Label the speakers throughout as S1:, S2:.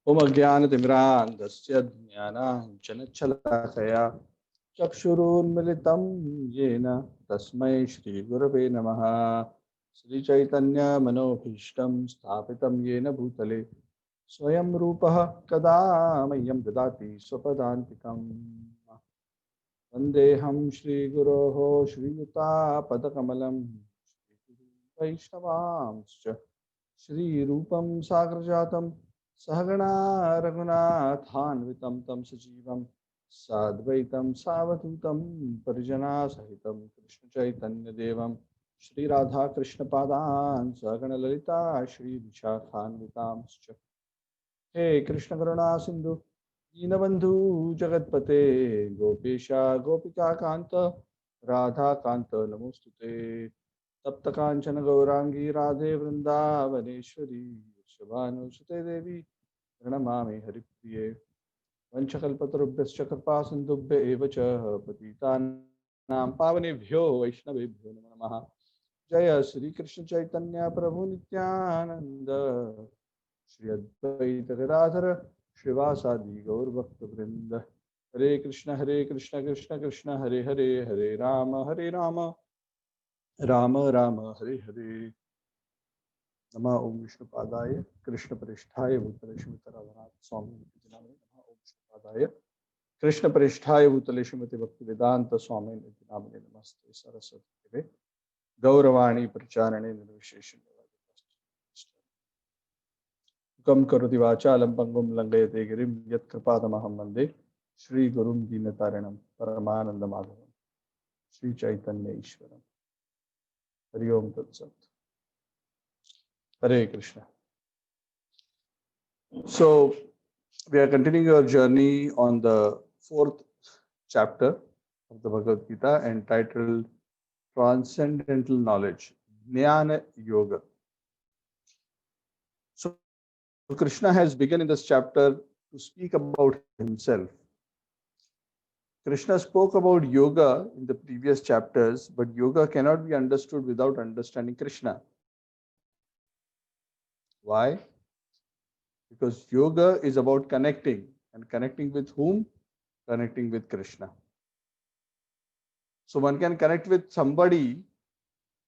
S1: ओम अज्ञानतिमिरान्धस्य ज्ञानाञ्जनशलाकया चक्षुरुन्मिलितं येन तस्मै श्रीगुरवे नमः। श्रीचैतन्यमनोभीष्टं स्थापितं येन भूतले स्वयं रूपः कदा मह्यं ददाति स्वपदान्तिकम्। वन्देऽहं श्रीगुरोः श्रीयुतापदकमलं वैष्णवांश्च श्रीरूपं साग्रजातं सहगणा रघुनाथान्वितं तं सजीवं साद्वैतं सावधूतं परिजनासहितं कृष्णचैतन्यदेवं श्रीराधाकृष्णपादान् सहगणललिता श्रीविशाखान्वितांश्च। हे कृष्णकरुणा सिन्धु दीनबन्धु जगत्पते गोपेशा गोपिकान्त राधाकान्त नमोस्तुते। तप्त कांचन गौरांगी राधे वृंदावनेश्वरी वृषभानुसुते देवी प्रणमामि हरिप्रिये। वंशकल्पतरुभ्यश्च कृपा सिन्धुभ्य एव च पतितानां पावनेभ्यो वैष्णवेभ्यो नमो नमः। जय श्री कृष्ण चैतन्य प्रभु नित्यानंद श्री अद्वैत गदाधर श्रीवासादि गौरभक्तवृंद। हरे कृष्ण कृष्ण कृष्ण हरे हरे, हरे राम राम राम हरे हरे। नमः ओम विष्णुपादाय कृष्णप्रेष्ठाय भूतले श्रीमते राधानाथ स्वामी नामिने। नमः ओम विष्णुपादाय कृष्णप्रेष्ठाय भूतले श्रीमते भक्तिवेदांत स्वामी नामिने। नमस्ते सरस्वती देवे गौरवाणी प्रचारणे निर्विशेष मुखं करोति वाचालं पंगुं लंघयते गिरिं यत्कृपातमहं वन्दे श्रीगुरुं दीनतारिणं परमानन्दमाधवं श्रीचैतन्य ईश्वरं। हरि ओम तत्सत्। Hare Krishna. So we are continuing our journey on the fourth chapter of the Bhagavad Gita entitled Transcendental Knowledge, Jnana Yoga. So Krishna has begun in this chapter to speak about himself. Krishna spoke about yoga in the previous chapters, but yoga cannot be understood without understanding Krishna. Why? Because yoga is about connecting, and connecting with whom? Connecting with Krishna. So one can connect with somebody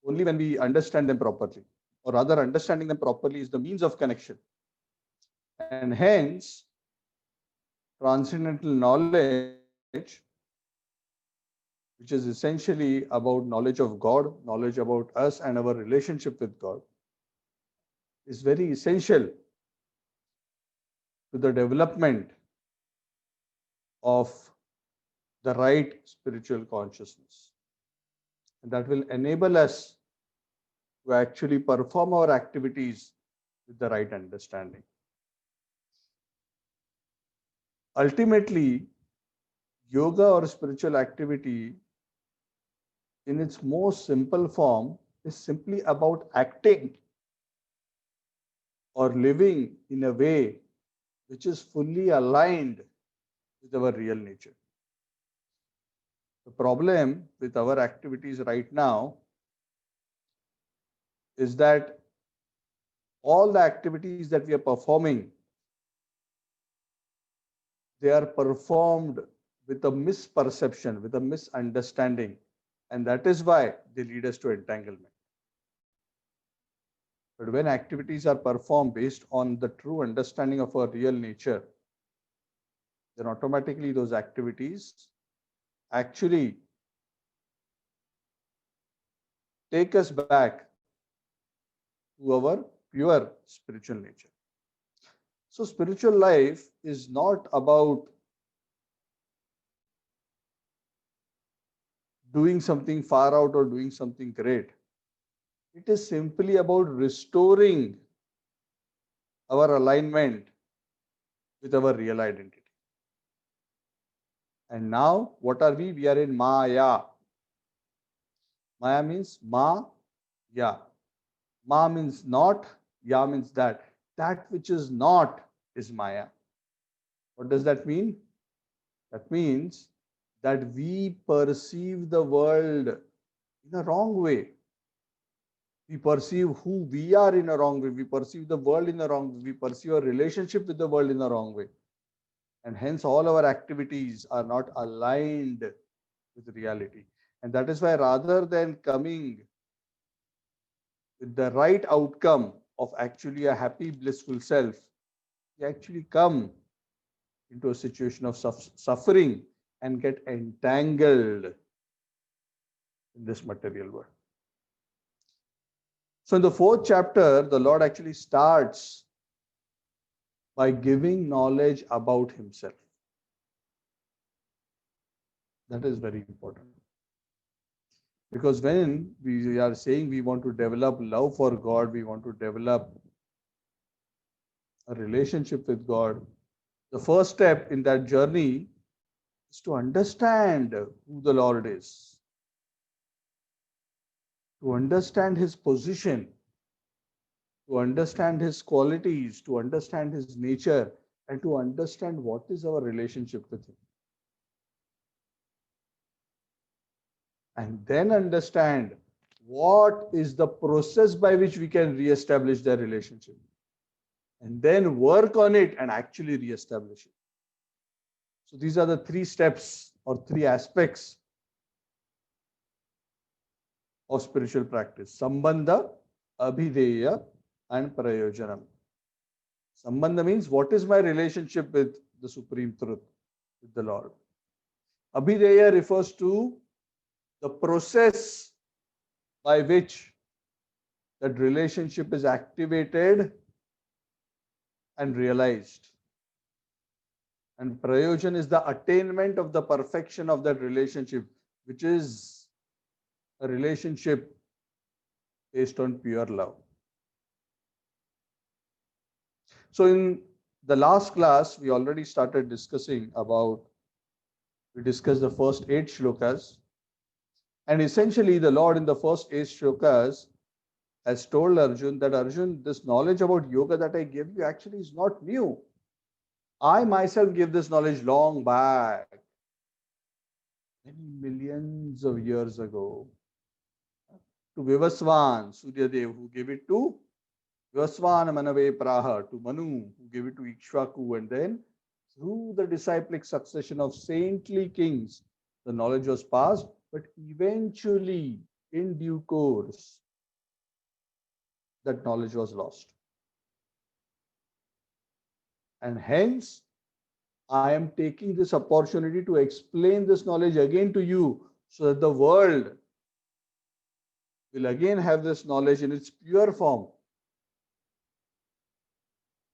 S1: only when we understand them properly, or rather understanding them properly is the means of connection. And hence, transcendental knowledge, which is essentially about knowledge of God, knowledge about us and our relationship with God, is very essential to the development of the right spiritual consciousness. And that will enable us to actually perform our activities with the right understanding. Ultimately, yoga or spiritual activity in its most simple form is simply about acting or living in a way which is fully aligned with our real nature. The problem with our activities right now is that all the activities that we are performing, they are performed with a misperception, with a misunderstanding, and that is why they lead us to entanglement. But when activities are performed based on the true understanding of our real nature, then automatically those activities actually take us back to our pure spiritual nature. So spiritual life is not about doing something far out or doing something great. It is simply about restoring our alignment with our real identity. And now, what are we? We are in Maya. Maya means Ma-ya. Ma means not, Ya means that. That which is not is Maya. What does that mean? That means that we perceive the world in a wrong way. We perceive who we are in a wrong way. We perceive the world in a wrong way. We perceive our relationship with the world in a wrong way. And hence, all our activities are not aligned with reality. And that is why, rather than coming with the right outcome of actually a happy, blissful self, we actually come into a situation of suffering and get entangled in this material world. So, in the fourth chapter, the Lord actually starts by giving knowledge about Himself. That is very important. Because when we are saying we want to develop love for God, we want to develop a relationship with God, the first step in that journey is to understand who the Lord is, to understand His position, to understand His qualities, to understand His nature, and to understand what is our relationship with Him. And then understand what is the process by which we can re-establish their relationship. And then work on it and actually re-establish it. So these are the three steps or three aspects of spiritual practice: Sambandha, Abhideya, and Prayojanam. Sambandha means what is my relationship with the Supreme Truth, with the Lord. Abhideya refers to the process by which that relationship is activated and realized. And Prayojan is the attainment of the perfection of that relationship, which is a relationship based on pure love. So in the last class, we already started discussing about, we discussed the first 8 shlokas. And essentially, the Lord in the first 8 shlokas has told Arjun that, Arjun, this knowledge about yoga that I gave you actually is not new. I myself gave this knowledge long back, many millions of years ago, to Vivaswan, Suryadev, who gave it to Vivaswan Manave Praha, to Manu, who gave it to Ikshvaku, and then through the disciplic succession of saintly kings, the knowledge was passed, but eventually, in due course, that knowledge was lost. And hence, I am taking this opportunity to explain this knowledge again to you so that the world will again have this knowledge in its pure form.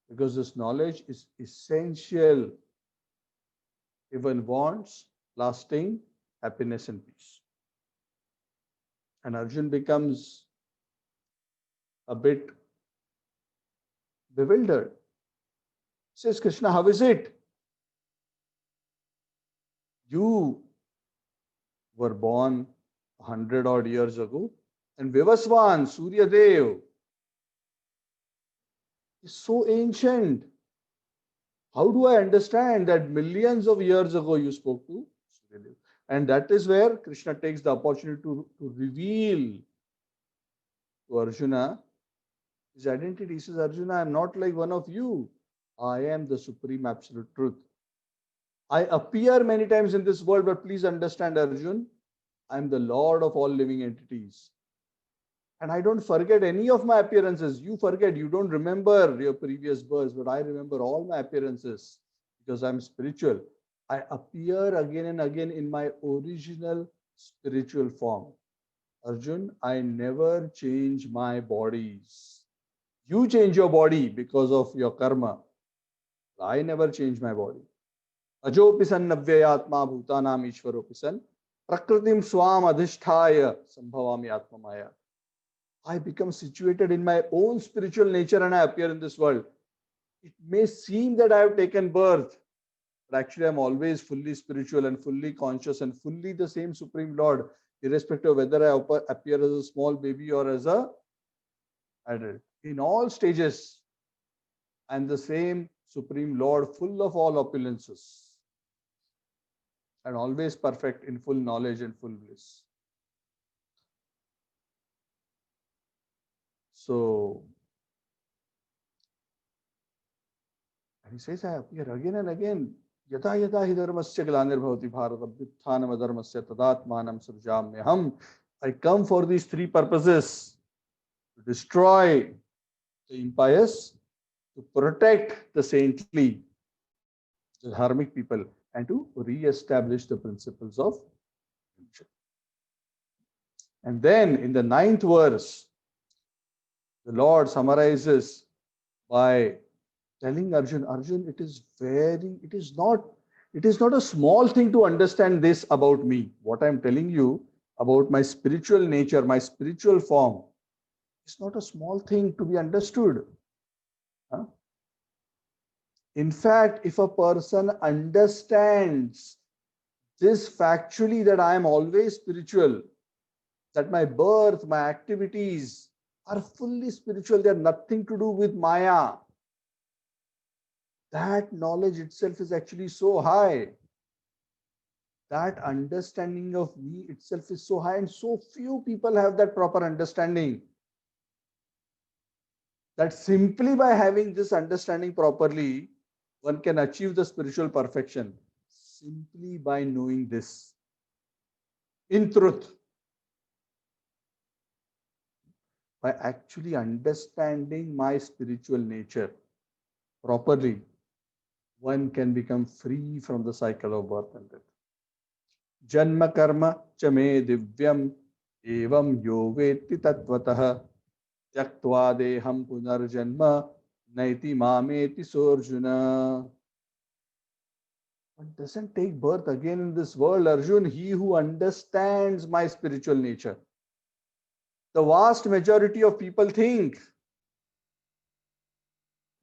S1: Because this knowledge is essential if one wants lasting happiness and peace. And Arjun becomes a bit bewildered. Says, Krishna, how is it? You were born 100 odd years ago, and Vivaswan, Surya Dev, is so ancient. How do I understand that millions of years ago you spoke to Surya Dev? And that is where Krishna takes the opportunity to reveal to Arjuna his identity. He says, Arjuna, I am not like one of you. I am the supreme absolute truth. I appear many times in this world, but please understand, Arjun, I am the Lord of all living entities. And I don't forget any of my appearances. You forget, you don't remember your previous births, but I remember all my appearances because I'm spiritual. I appear again and again in my original spiritual form. Arjun, I never change my bodies. You change your body because of your karma. I never change my body. Ajopi san navyayatma bhutanam ishvaropi san prakritim swam adhisthaya sambhavami atma maya. I become situated in my own spiritual nature and I appear in this world. It may seem that I have taken birth, but actually I'm always fully spiritual and fully conscious and fully the same Supreme Lord, irrespective of whether I appear as a small baby or as a adult. In all stages, I'm the same Supreme Lord, full of all opulences, and always perfect in full knowledge and full bliss. So, and he says, I appear again and again. Yata yata hi dharmasya glanirбhavati bharata abhyuthanam adharmasya tadatmanam srujamyaham. I come for these three purposes: to destroy the impious, to protect the saintly, the dharmic people, and to re-establish the principles of religion. And then in the 9th verse, the Lord summarizes by telling Arjun, Arjun, it is not a small thing to understand this about me. What I'm telling you about my spiritual nature, my spiritual form, it's not a small thing to be understood. Huh? In fact, if a person understands this factually, that I am always spiritual, that my birth, my activities are fully spiritual, they are nothing to do with Maya, that knowledge itself is actually so high. That understanding of me itself is so high, and so few people have that proper understanding. That simply by having this understanding properly, one can achieve the spiritual perfection simply by knowing this in truth. By actually understanding my spiritual nature properly, one can become free from the cycle of birth and death. Janma karma chame divyam evam yo veti tatvatah tyaktva deham punarjanma naiti mameti sorjuna. One doesn't take birth again in this world, Arjun, he who understands my spiritual nature. The vast majority of people think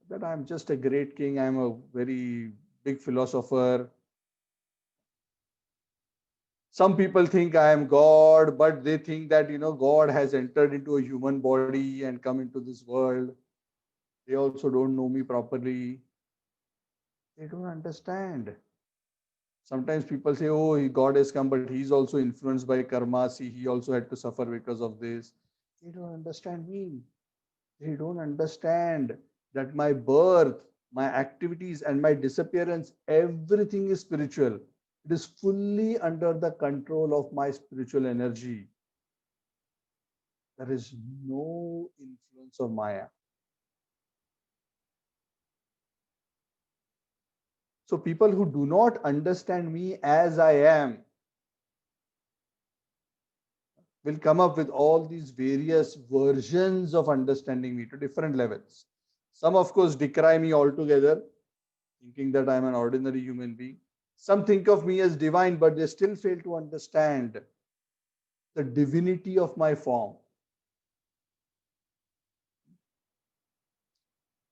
S1: that I'm just a great king, I'm a very big philosopher. Some people think I am God, but they think that, God has entered into a human body and come into this world. They also don't know me properly. They don't understand. Sometimes people say, oh, God has come, but he's also influenced by karma. See, he also had to suffer because of this. They don't understand me. They don't understand that my birth, my activities, and my disappearance, everything is spiritual. It is fully under the control of my spiritual energy. There is no influence of Maya. So people who do not understand me as I am will come up with all these various versions of understanding me to different levels. Some, of course, decry me altogether, thinking that I'm an ordinary human being. Some think of me as divine, but they still fail to understand the divinity of my form.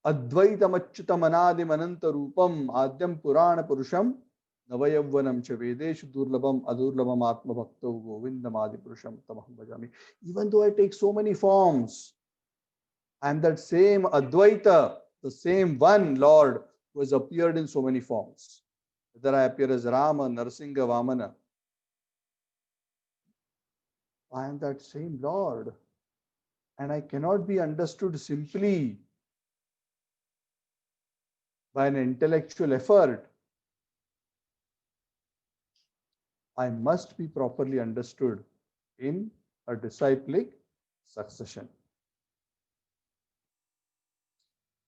S1: Advaitam achyutam anadim ananta rupam adyam purana purusham navayavvanam cha vedeshu durlabam adurlabam atma bhakto govindam adi purusham tamaham bhajami. Even though I take so many forms, I am that same Advaita, the same one Lord who has appeared in so many forms. Whether I appear as Rama, Narsinga, Vamana, I am that same Lord. And I cannot be understood simply by an intellectual effort. I must be properly understood in a disciplic succession.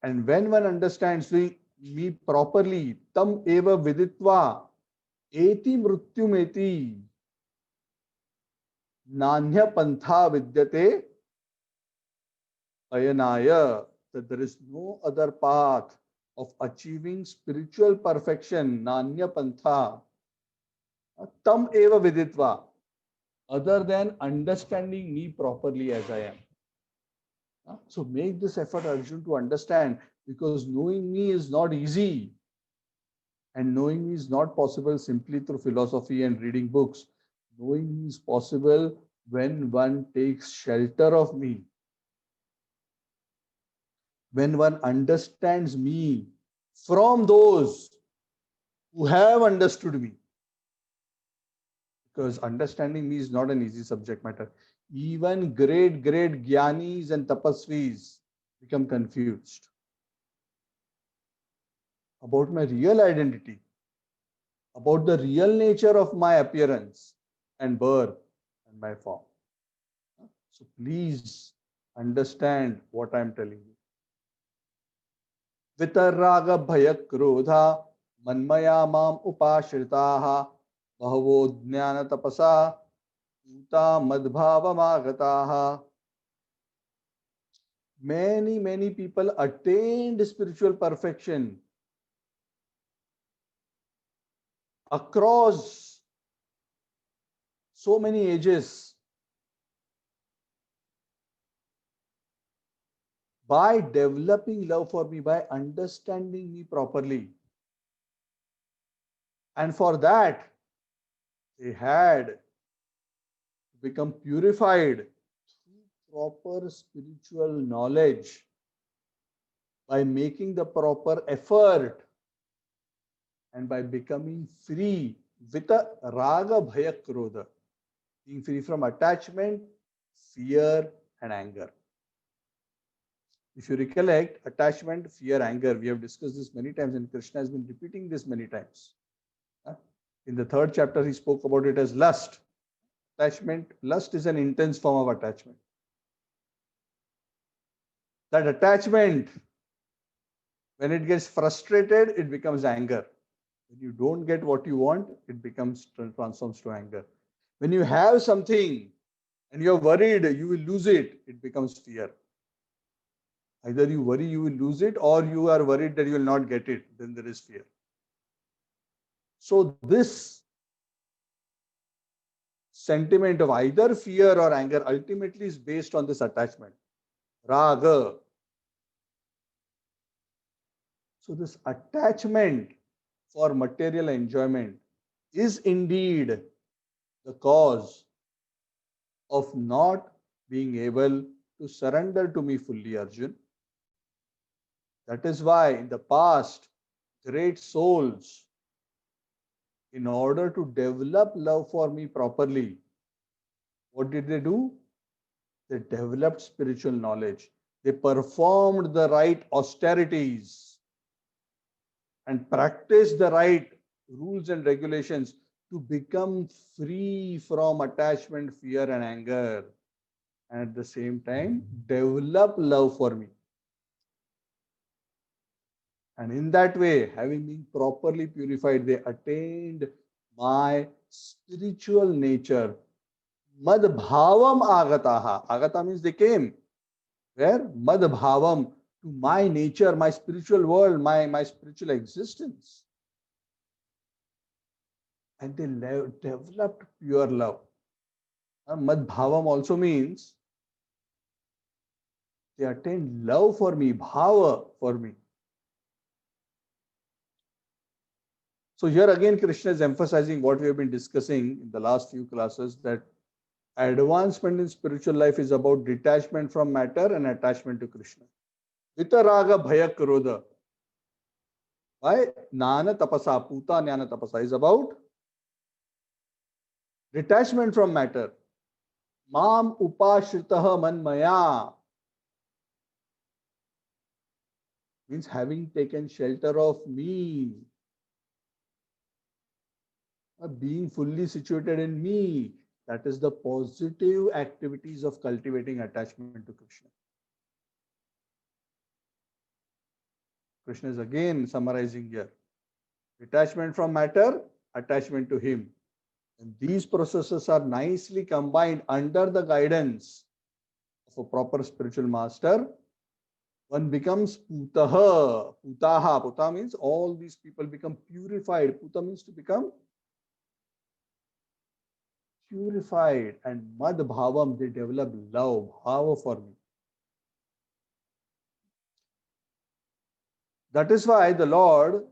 S1: And when one understands me properly, tam eva viditva eti mrutyumeti nanya pantha vidyate ayanaya, that there is no other path of achieving spiritual perfection, nanya pantha, tam eva viditva, other than understanding me properly as I am. So make this effort, Arjun, to understand, because knowing me is not easy. And knowing me is not possible simply through philosophy and reading books. Knowing me is possible when one takes shelter of me. When one understands me from those who have understood me. Because understanding me is not an easy subject matter. Even great Gyanis and Tapasvis become confused about my real identity, about the real nature of my appearance and birth and my form. So please understand what I am telling you. Vitarraga bhaya krodha manmaya mam upashritaha bahavo jnana tapasa uta madbhavamagataha. Many people attained spiritual perfection across so many ages by developing love for me, by understanding me properly. And for that, they had become purified through proper spiritual knowledge by making the proper effort and by becoming free with a raga bhaya krodha, being free from attachment, fear, and anger. If you recollect, attachment, fear, anger, we have discussed this many times, and Krishna has been repeating this many times. In the third chapter, he spoke about it as lust. Attachment, lust is an intense form of attachment. That attachment, when it gets frustrated, it becomes anger. When you don't get what you want, it becomes transforms to anger. When you have something and you're worried you will lose it, it becomes fear. Either you worry you will lose it or you are worried that you will not get it, then there is fear. So this sentiment of either fear or anger ultimately is based on this attachment, raga. So this attachment for material enjoyment is indeed the cause of not being able to surrender to me fully, Arjun. That is why in the past, great souls, in order to develop love for me properly, what did they do? They developed spiritual knowledge. They performed the right austerities and practiced the right rules and regulations to become free from attachment, fear, and anger. And at the same time, develop love for me. And in that way, having been properly purified, they attained my spiritual nature. Madbhavam agataha. Agata means they came. Where? Madbhavam, to my nature, my spiritual world, my spiritual existence. And they developed pure love. Madbhavam also means they attained love for me, bhava for me. So here again, Krishna is emphasizing what we have been discussing in the last few classes, that advancement in spiritual life is about detachment from matter and attachment to Krishna. Vitaraga bhaya krodha. Why? Jnana tapasa, puta jnana tapasa is about detachment from matter. Mam upashritaha manmaya means having taken shelter of me, being fully situated in me. That is the positive activities of cultivating attachment to Krishna. Krishna is again summarizing here. Detachment from matter, attachment to him. And these processes are nicely combined under the guidance of a proper spiritual master. One becomes putaha. Putaha. Puta means all these people become purified. Puta means to become purified. And madbhavam, they develop love, bhava for me. That is why the Lord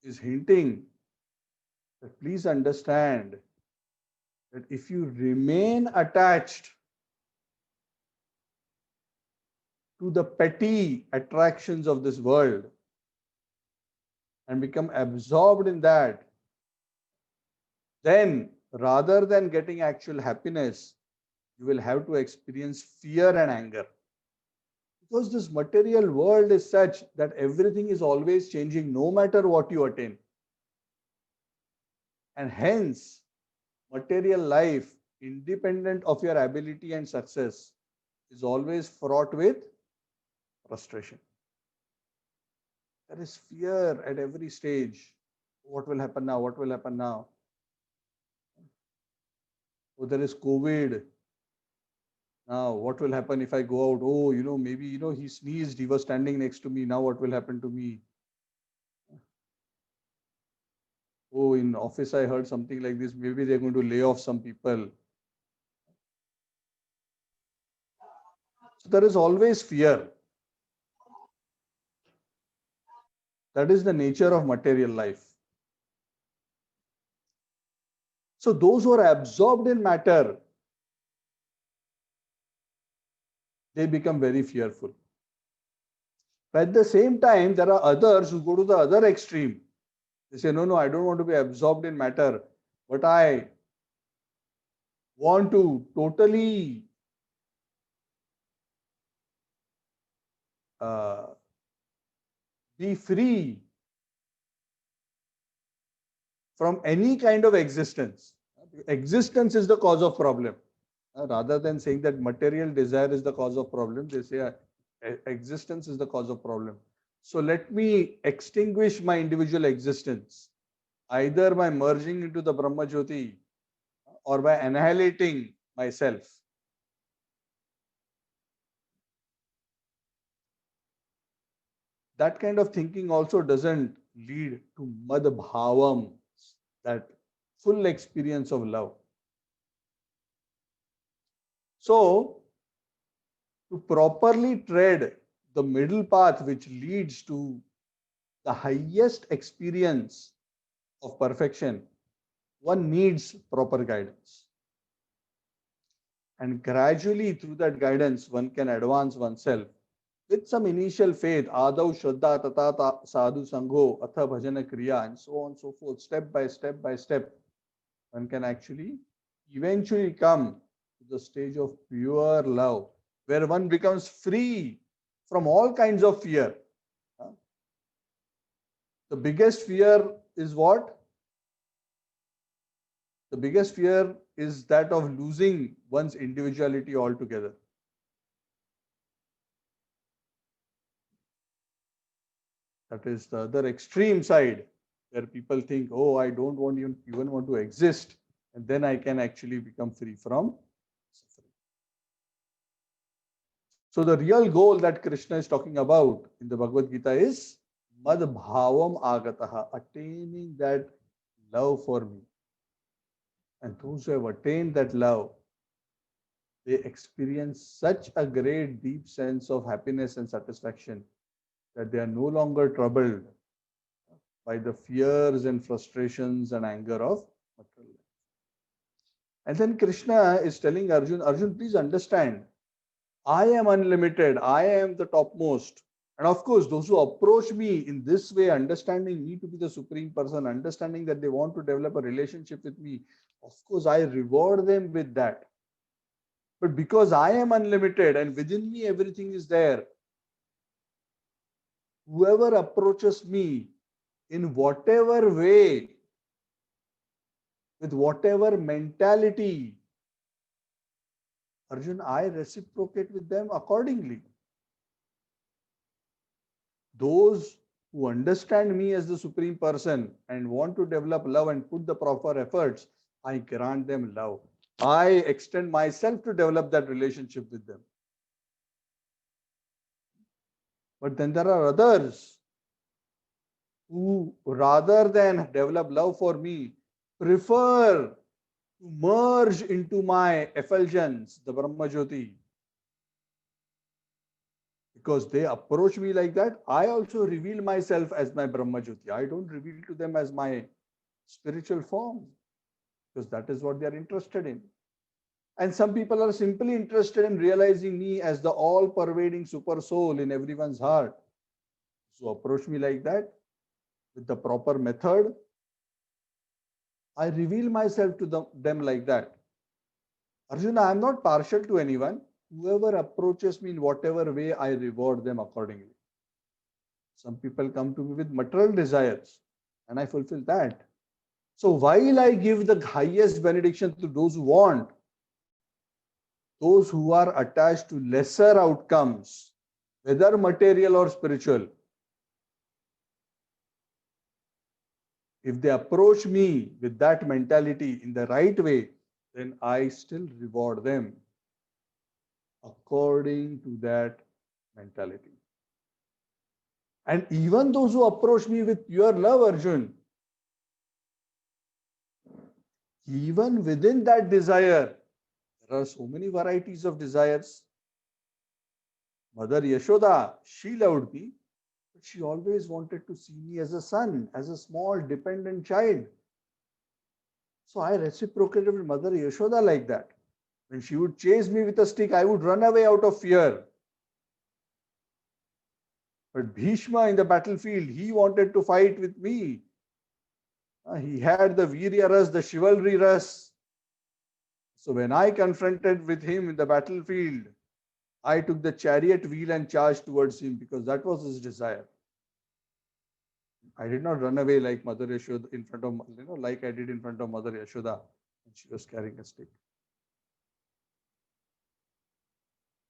S1: is hinting that please understand that if you remain attached to the petty attractions of this world and become absorbed in that, then rather than getting actual happiness, you will have to experience fear and anger. Because this material world is such that everything is always changing no matter what you attain. And hence, material life, independent of your ability and success, is always fraught with frustration. There is fear at every stage. What will happen now? What will happen now? Oh, there is COVID. Now, what will happen if I go out? Oh, maybe, he sneezed. He was standing next to me. Now, what will happen to me? Oh, in office, I heard something like this. Maybe they're going to lay off some people. So, there is always fear. That is the nature of material life. So, those who are absorbed in matter, they become very fearful. But at the same time, there are others who go to the other extreme. They say, no, I don't want to be absorbed in matter, but I want to totally uh, be free from any kind of existence. Existence is the cause of problem. Rather than saying that material desire is the cause of problem, they say existence is the cause of problem. So let me extinguish my individual existence, either by merging into the Brahma Jyoti or by annihilating myself. That kind of thinking also doesn't lead to madbhavam, that full experience of love. So, to properly tread the middle path which leads to the highest experience of perfection, one needs proper guidance. And gradually, through that guidance, one can advance oneself with some initial faith, Adav Shraddha Tata Sadhu Sangho, Atha Bhajana Kriya, and so on and so forth, step by step, one can actually eventually come to the stage of pure love, where one becomes free from all kinds of fear. The biggest fear is what? The biggest fear is that of losing one's individuality altogether. That is the other extreme side, where people think, oh, I don't want even want to exist, and then I can actually become free from suffering. So the real goal that Krishna is talking about in the Bhagavad Gita is madbhavam agataha, attaining that love for me. And those who have attained that love, they experience such a great deep sense of happiness and satisfaction that they are no longer troubled by the fears and frustrations and anger of material life. And then Krishna is telling Arjun, Arjun, please understand, I am unlimited, I am the topmost. And of course, those who approach me in this way, understanding me to be the supreme person, understanding that they want to develop a relationship with me, of course, I reward them with that. But because I am unlimited and within me everything is there, whoever approaches me in whatever way, with whatever mentality, Arjun, I reciprocate with them accordingly. Those who understand me as the supreme person and want to develop love and put the proper efforts, I grant them love. I extend myself to develop that relationship with them. But then there are others who, rather than develop love for me, prefer to merge into my effulgence, the Brahma Jyoti. Because they approach me like that, I also reveal myself as my Brahma Jyoti. I don't reveal to them as my spiritual form, because that is what they are interested in. And some people are simply interested in realizing me as the all-pervading super soul in everyone's heart. So approach me like that with the proper method. I reveal myself to them like that. Arjuna, I am not partial to anyone. Whoever approaches me in whatever way, I reward them accordingly. Some people come to me with material desires, and I fulfill that. So while I give the highest benediction to those who want, those who are attached to lesser outcomes, whether material or spiritual, if they approach me with that mentality in the right way, then I still reward them according to that mentality. And even those who approach me with pure love, Arjun, even within that desire, there are so many varieties of desires. Mother Yashoda, she loved me, but she always wanted to see me as a son, as a small dependent child. So I reciprocated with Mother Yashoda like that. When she would chase me with a stick, I would run away out of fear. But Bhishma in the battlefield, he wanted to fight with me. He had the Virya Ras, the chivalry Ras. So when I confronted with him in the battlefield, I took the chariot wheel and charged towards him because that was his desire. I did not run away like Mother Yashoda in front of, like I did in front of Mother Yashoda when she was carrying a stick.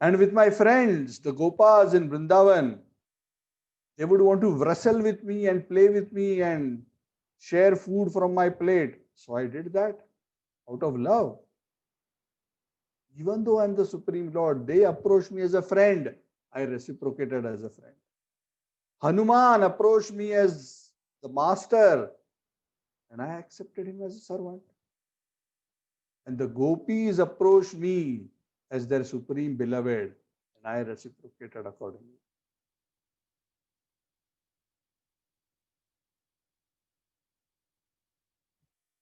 S1: And with my friends, the Gopas in Vrindavan, they would want to wrestle with me and play with me and share food from my plate. So I did that out of love. Even though I'm the Supreme Lord, they approached me as a friend. I reciprocated as a friend. Hanuman approached me as the master, and I accepted him as a servant. And the gopis approached me as their supreme beloved, and I reciprocated accordingly.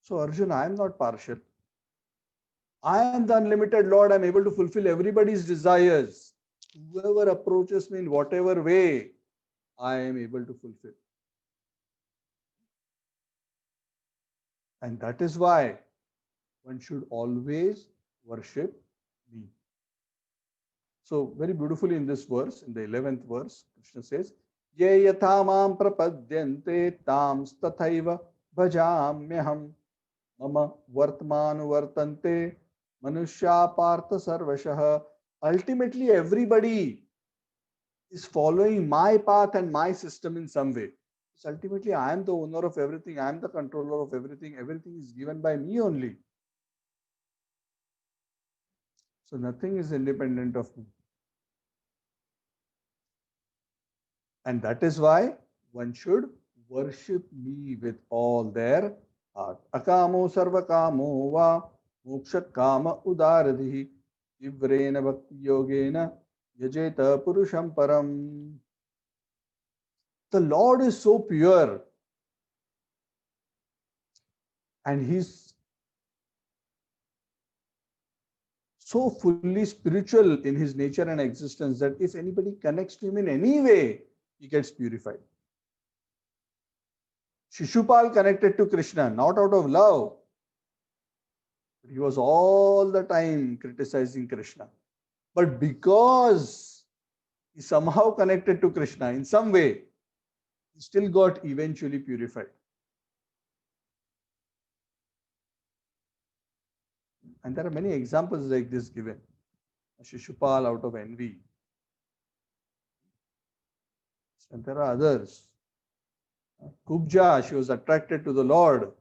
S1: So, Arjuna, I am not partial. I am the unlimited Lord. I am able to fulfill everybody's desires. Whoever approaches me in whatever way, I am able to fulfill. And that is why one should always worship me. So, very beautifully in this verse, in the 11th verse, Krishna says, Ye yatha mam prapadyante tam stathaiva bhajamyaham mama vartmanu vartante manushya partha sarvashah. Ultimately, everybody is following my path and my system in some way. So ultimately, I am the owner of everything. I am the controller of everything. Everything is given by me only. So nothing is independent of me. And that is why one should worship me with all their heart. Akamo sarva kamo va moksha kama udaradhi ivrena bhakti yogena yajeta purusham param. The Lord is so pure and He's so fully spiritual in His nature and existence that if anybody connects to Him in any way, he gets purified. Shishupal connected to Krishna, not out of love. He was all the time criticizing Krishna. But because he somehow connected to Krishna in some way, he still got eventually purified. And there are many examples like this given. Shishupal out of envy. And there are others. Kubja, she was attracted to the Lord.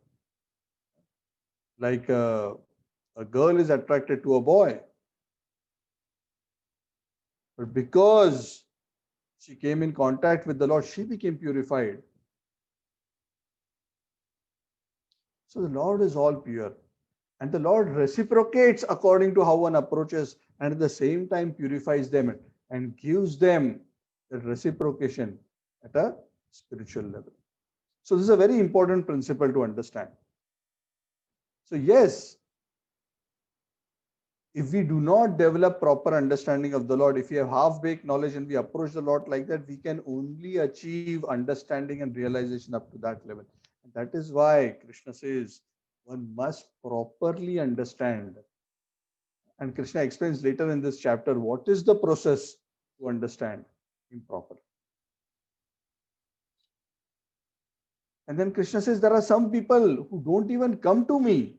S1: Like a girl is attracted to a boy. But because she came in contact with the Lord, she became purified. So the Lord is all pure. And the Lord reciprocates according to how one approaches and at the same time purifies them and gives them the reciprocation at a spiritual level. So this is a very important principle to understand. So yes, if we do not develop proper understanding of the Lord, if we have half-baked knowledge and we approach the Lord like that, we can only achieve understanding and realization up to that level. And that is why Krishna says one must properly understand And Krishna explains later in this chapter what is the process to understand him properly. And then Krishna says there are some people who don't even come to me.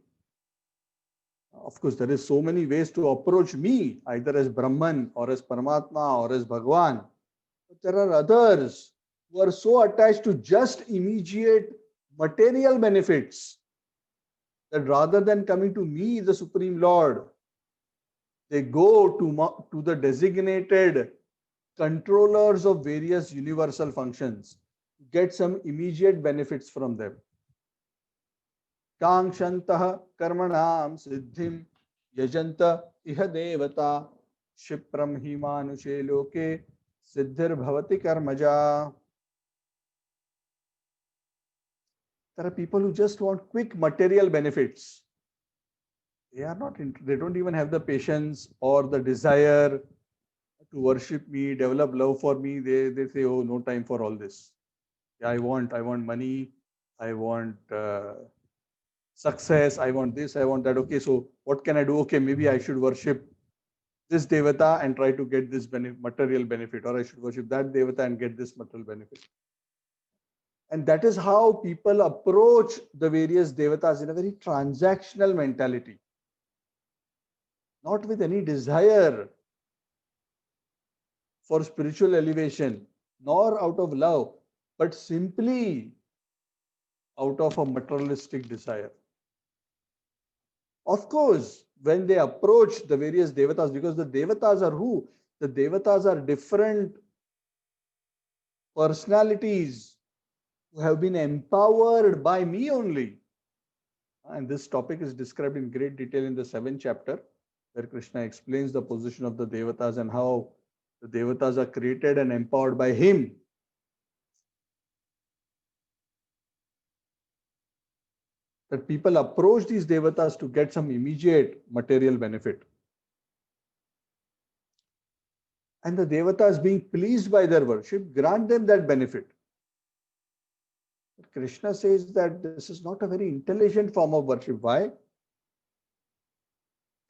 S1: Of course, there is so many ways to approach me, either as Brahman or as Paramatma or as Bhagwan. But there are others who are so attached to just immediate material benefits that rather than coming to me, the Supreme Lord, they go to the designated controllers of various universal functions to get some immediate benefits from them. Kangshantah karmanam siddhim yajanta iha devata shipram hi manushe loke siddhir bhavati karmaja. There are people who just want quick material benefits. They don't even have the patience or the desire to worship me, develop love for me. They say, oh, no time for all this. Yeah, I want money. I want success. I want this. I want that. Okay, so what can I do? Okay, maybe I should worship this devata and try to get this material benefit, or I should worship that devata and get this material benefit. And that is how people approach the various devatas in a very transactional mentality, not with any desire for spiritual elevation, nor out of love, but simply out of a materialistic desire. Of course, when they approach the various devatas, because the devatas are who? The devatas are different personalities who have been empowered by me only. And this topic is described in great detail in the 7th chapter, where Krishna explains the position of the devatas and how the devatas are created and empowered by him. That people approach these devatas to get some immediate material benefit. And the devatas, being pleased by their worship, grant them that benefit. But Krishna says that this is not a very intelligent form of worship. Why?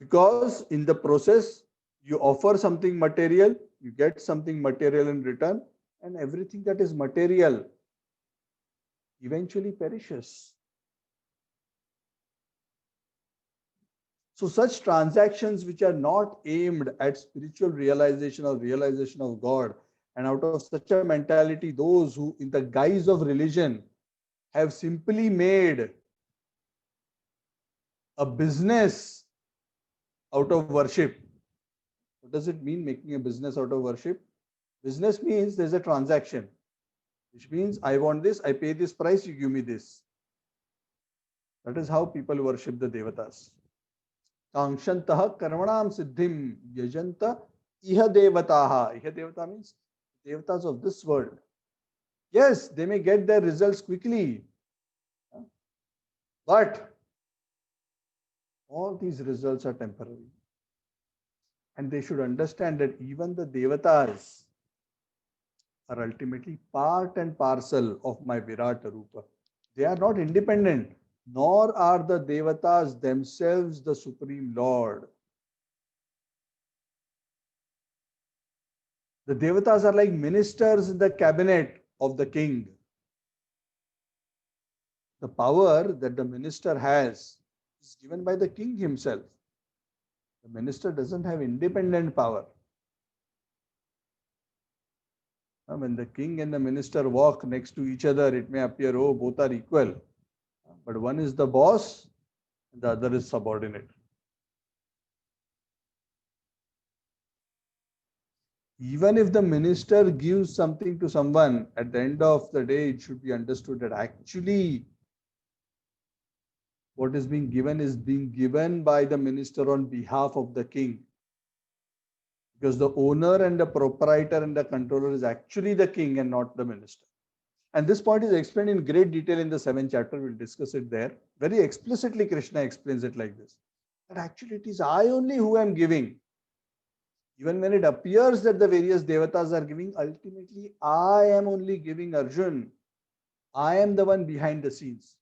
S1: Because in the process, you offer something material, you get something material in return, and everything that is material eventually perishes. So such transactions which are not aimed at spiritual realization or realization of God, and out of such a mentality, those who in the guise of religion have simply made a business out of worship. What does it mean, making a business out of worship? Business means there's a transaction, which means I want this, I pay this price, you give me this. That is how people worship the devatas. Kangshantaha karmanam siddhim yajanta iha devataha. Iha devata means devatas of this world. Yes, they may get their results quickly, but all these results are temporary. And they should understand that even the devatas are ultimately part and parcel of my Virat Rupa. They are not independent, nor are the devatas themselves the Supreme Lord. The devatas are like ministers in the cabinet of the king. The power that the minister has is given by the king himself. The minister doesn't have independent power. When the king and the minister walk next to each other, it may appear, oh, both are equal. But one is the boss, and the other is subordinate. Even if the minister gives something to someone, at the end of the day, it should be understood that actually what is being given by the minister on behalf of the king. Because the owner and the proprietor and the controller is actually the king and not the minister. And this point is explained in great detail in the 7th chapter. We'll discuss it there. Very explicitly, Krishna explains it like this. That actually it is I only who am giving. Even when it appears that the various devatas are giving, ultimately I am only giving Arjun. I am the one behind the scenes.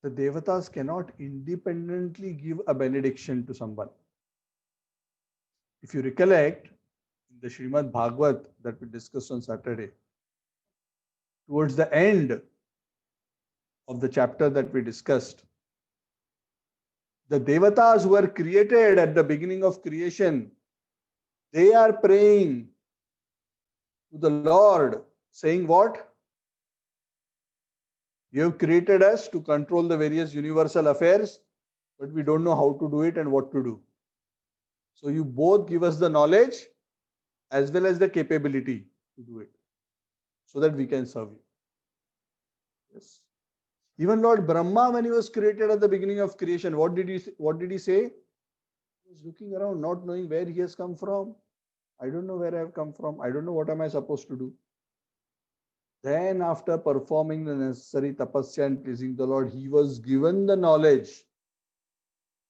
S1: The Devatas cannot independently give a benediction to someone. If you recollect, in the Srimad Bhagavat that we discussed on Saturday, towards the end of the chapter that we discussed, the Devatas who were created at the beginning of creation, they are praying to the Lord, saying what? You have created us to control the various universal affairs, but we don't know how to do it and what to do. So you both give us the knowledge as well as the capability to do it, so that we can serve you. Yes. Even Lord Brahma, when he was created at the beginning of creation, what did he say? He was looking around, not knowing where he has come from. I don't know where I have come from. I don't know what am I supposed to do. Then after performing the necessary tapasya and pleasing the Lord, he was given the knowledge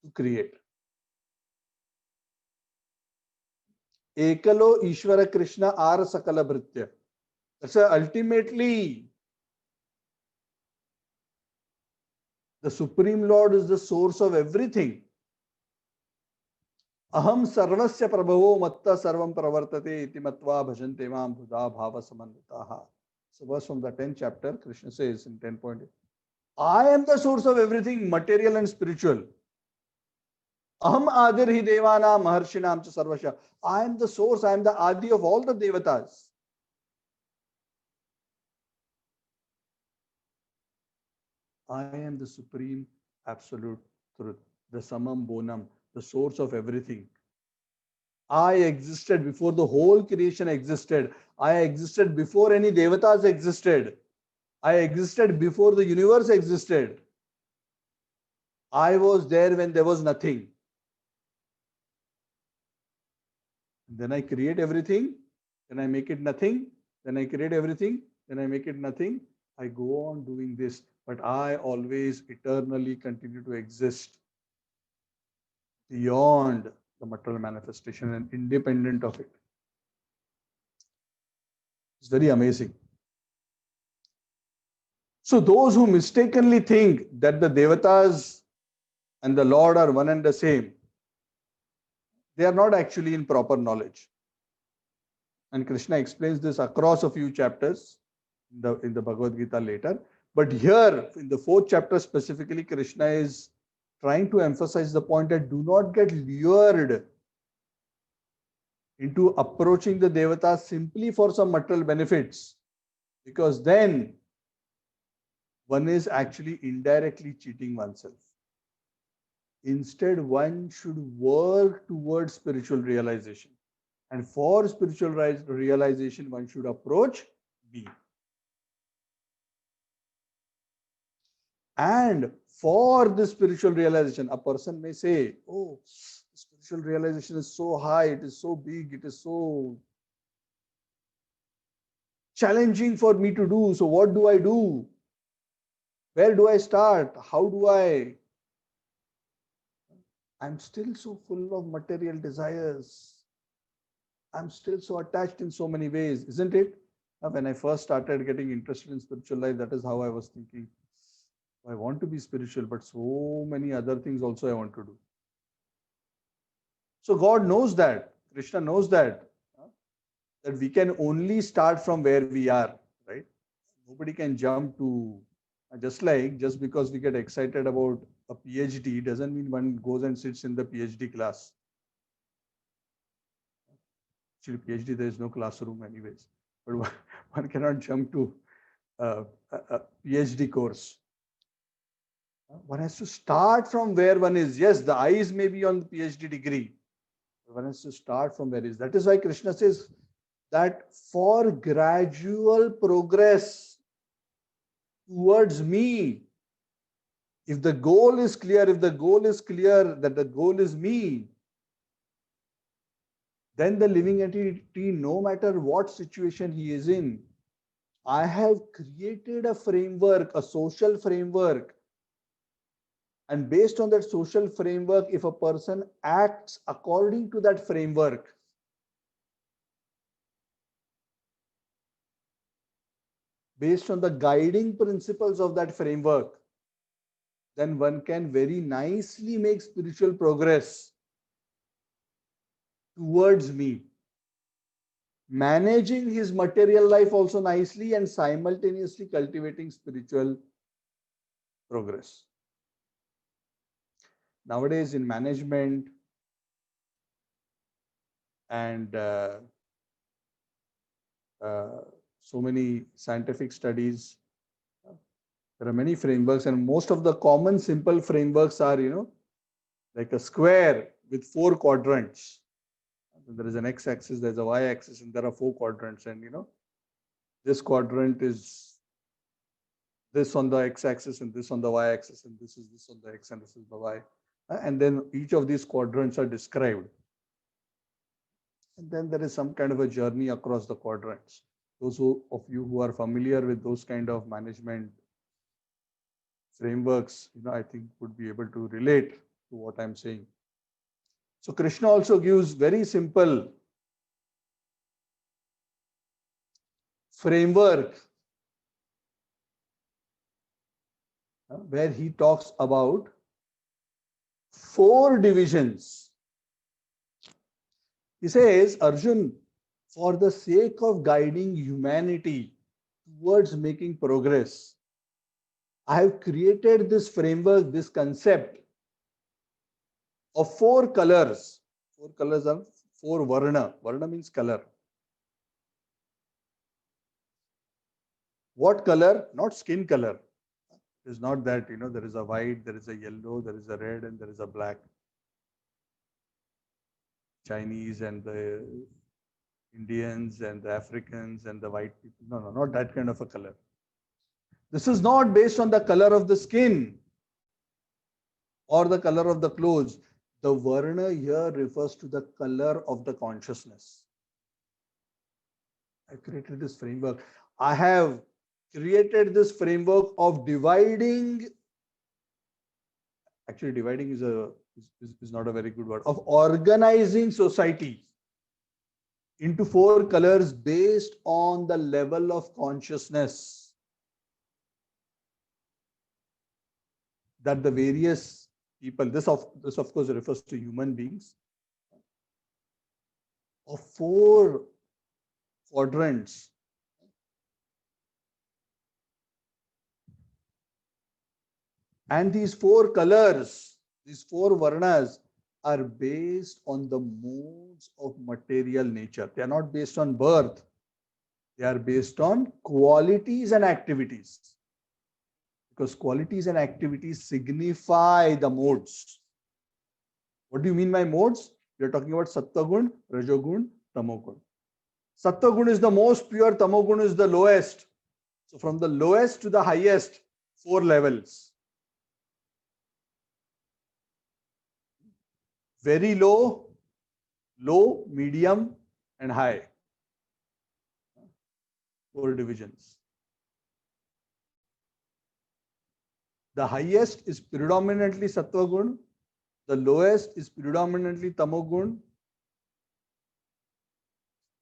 S1: to create. Ekalo Ishvara Krishna Ar Sakala Bhritya. So ultimately, the Supreme Lord is the source of everything. Aham sarvasya prabhavo matta sarvam pravartate iti matva bhajante mam buddha bhava samannitaha. So verse from the 10th chapter, Krishna says in 10.8, I am the source of everything material and spiritual. Aham adir hi devana maharshinam cha sarvasya. I am the source, I am the adi of all the devatas. I am the supreme absolute truth, the samam bonam, the source of everything. I existed before the whole creation existed. I existed before any devatas existed. I existed before the universe existed. I was there when there was nothing. Then I create everything, then I make it nothing, then I create everything, then I make it nothing. I go on doing this, but I always eternally continue to exist beyond the material manifestation and independent of it. It's very amazing. So those who mistakenly think that the devatas and the Lord are one and the same, they are not actually in proper knowledge. And Krishna explains this across a few chapters in the Bhagavad Gita later. But here, in the 4th chapter specifically, Krishna is trying to emphasize the point that do not get lured into approaching the devatas simply for some material benefits, because then one is actually indirectly cheating oneself. Instead, one should work towards spiritual realization. And for spiritual realization, one should approach me. And for this spiritual realization, a person may say, oh, spiritual realization is so high, it is so big, it is so challenging for me to do. So what do I do? Where do I start? How do I? I'm still so full of material desires. I'm still so attached in so many ways, isn't it? When I first started getting interested in spiritual life, that is how I was thinking. I want to be spiritual, but so many other things also I want to do. So God knows that, Krishna knows that we can only start from where we are, right? Nobody can jump to, just because we get excited about a PhD doesn't mean one goes and sits in the PhD class. Actually, PhD, there is no classroom anyways, but one cannot jump to a PhD course. One has to start from where one is. Yes, the eyes may be on the PhD degree. One has to start from where is. That is why Krishna says that for gradual progress towards me, if the goal is clear that the goal is me, then the living entity, no matter what situation he is in, I have created a framework, a social framework. And based on that social framework, if a person acts according to that framework, based on the guiding principles of that framework, then one can very nicely make spiritual progress towards me, managing his material life also nicely and simultaneously cultivating spiritual progress. Nowadays, in management and so many scientific studies, there are many frameworks, and most of the common simple frameworks are, like a square with 4 quadrants. There is an x-axis, there's a y-axis, and there are 4 quadrants. And this quadrant is this on the x-axis, and this on the y-axis, and this is this on the x, and this is the y. And then each of these quadrants are described. And then there is some kind of a journey across the quadrants. Those of you who are familiar with those kind of management frameworks, I think would be able to relate to what I'm saying. So Krishna also gives very simple framework where he talks about 4 divisions. He says, Arjun, for the sake of guiding humanity towards making progress, I have created this framework, this concept of 4 colors. 4 colors are 4 varna. Varna means color. What color? Not skin color. It is not that, there is a white, there is a yellow, there is a red, and there is a black. Chinese and the Indians and the Africans and the white people. No, not that kind of a color. This is not based on the color of the skin or the color of the clothes. The varna here refers to the color of the consciousness. I created this framework. I have created this framework of dividing. Actually, dividing is not a very good word. Of organizing society into 4 colors based on the level of consciousness that the various people, this of course refers to human beings, of 4 quadrants. And these 4 colors, these 4 varnas are based on the modes of material nature. They are not based on birth. They are based on qualities and activities. Because qualities and activities signify the modes. What do you mean by modes? You're talking about Sattvagun, Rajogun, Tamogun. Sattvagun is the most pure, Tamogun is the lowest. So from the lowest to the highest, 4 levels. Very low, low, medium, and high. 4 divisions. The highest is predominantly Sattva Gun. The lowest is predominantly Tamogun.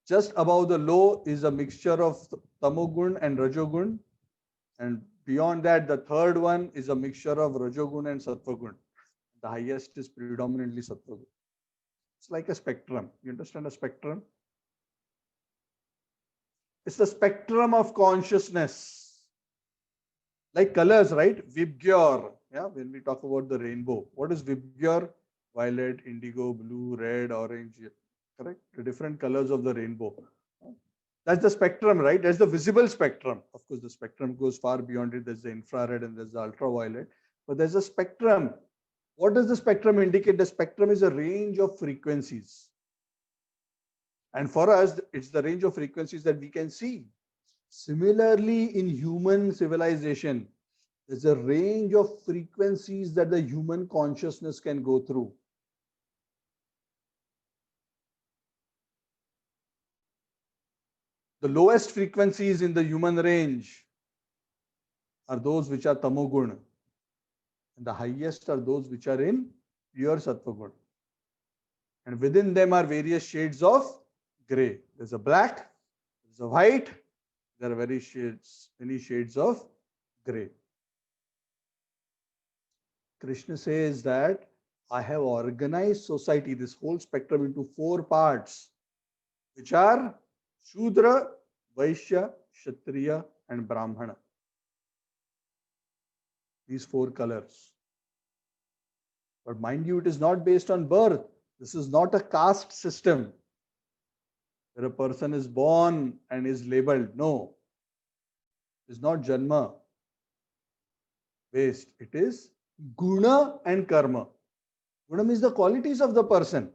S1: Just above the low is a mixture of Tamogun and Rajogun. And beyond that, the third one is a mixture of Rajogun and Sattvagun. The highest is predominantly Sattvagun. It's like a spectrum. You understand a spectrum? It's the spectrum of consciousness. Like colors, right? Vibgyor. Yeah, when we talk about the rainbow. What is Vibgyor? Violet, indigo, blue, red, orange. Correct? The different colors of the rainbow. That's the spectrum, right? That's the visible spectrum. Of course, the spectrum goes far beyond it. There's the infrared and there's the ultraviolet. But there's a spectrum. What does the spectrum indicate? The spectrum is a range of frequencies. And for us, it's the range of frequencies that we can see. Similarly, in human civilization, there's a range of frequencies that the human consciousness can go through. The lowest frequencies in the human range are those which are tamogun, and the highest are those which are in pure sattvagun. And within them are various shades of gray. There's a black, there's a white, there are many shades of gray. Krishna says that I have organized society, this whole spectrum, into four parts, which are Shudra, Vaishya, Kshatriya, and Brahmana. These four colors. But mind you, it is not based on birth. This is not a caste system where a person is born and is labeled. No, it is not Janma based. It is Guna and Karma. Guna means the qualities of the person.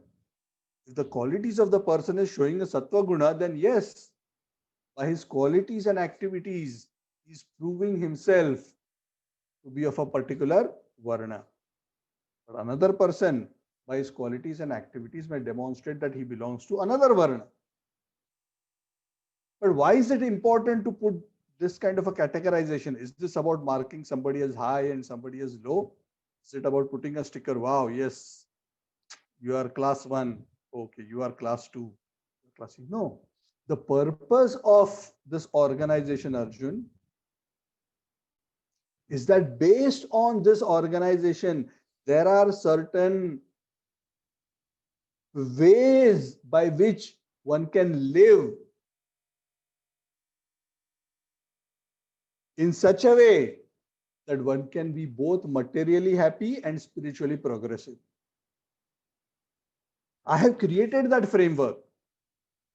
S1: If the qualities of the person is showing a Sattva Guna, then yes, by his qualities and activities, he is proving himself to be of a particular Varna. But another person, by his qualities and activities, may demonstrate that he belongs to another Varna. But why is it important to put this kind of a categorization? Is this about marking somebody as high and somebody as low? Is it about putting a sticker? Wow, yes, you are class 1. Okay, you are class 2. Class C. No. The purpose of this organization, Arjun, is that based on this organization, there are certain ways by which one can live in such a way that one can be both materially happy and spiritually progressive. I have created that framework.